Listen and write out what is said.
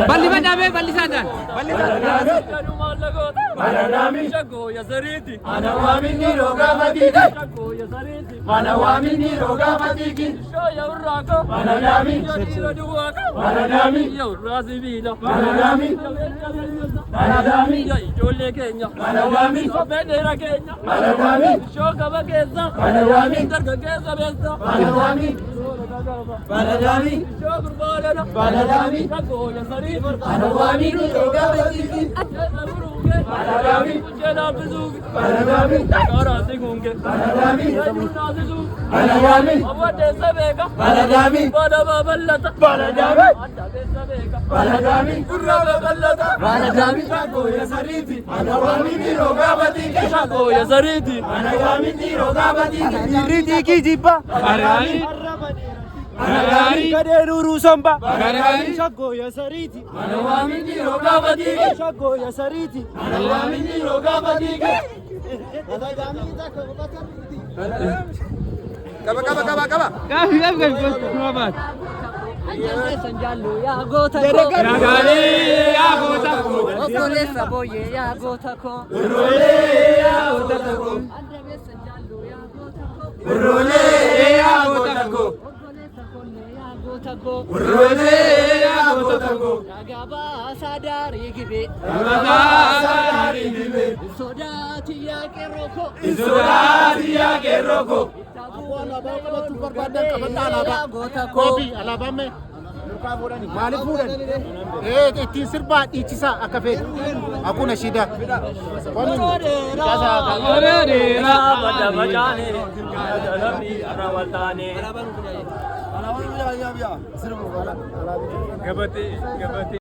Balli badame balli sadan. Manadami shago ya zariti. Manawami ni roga matiki. Shago ya zariti. Manawami ni roga matiki. Shoya urako. Manadami. Yodiro duwaka. Manadami. Yo razibila. Manadami. Manadami. Yo ijole Kenya. Manadami. Sobedera Kenya. Manadami. Shoka bageza. Manadami. Darga geza beza. Manadami. Manadami. Shokur balana. Manadami. Shago ya zariti. Manawami ni roga matiki. Manadami, Jena Bizugi, Manadami, Kara Sigunge, Manadami, Nazizu, Manadami, Awade Sabeka, Manadami, Badaba Ballata, Manadami, Adade Sabeka, Manadami, Kuraba Ballata, Manadami, Shago Yazariti, Manadami, Nirogabati, Shago Yazariti, Manadami, Nirogabati, Niriti Kijipa, Manadami, Manadami, Kaderuru Samba, Manadami, Shago Yazariti, Manadami, Nirogabati, Shago Yazariti, Manadami, Nirogabati. Kaba. Kafi kaba Muhammad. Sanjallo ya gota ko. Ragale ya gota ko. Okole saboye ya gota ko. Urole ya gota ko. Andrebe sanjallo ya gota ko. Urole ya gota ko. Okole saboye ya gota ko. Urole ya gota ko. Ragaba sadari gibe. Ragaba sadari gibe. Sodati ya keroko. Isorati ya keroko. Kopi alabame mali fudan ittiin sirbaa dhiichisaa akka fedhe hakuna shida Oreera bada bajane, adalami arawatane. Gabati.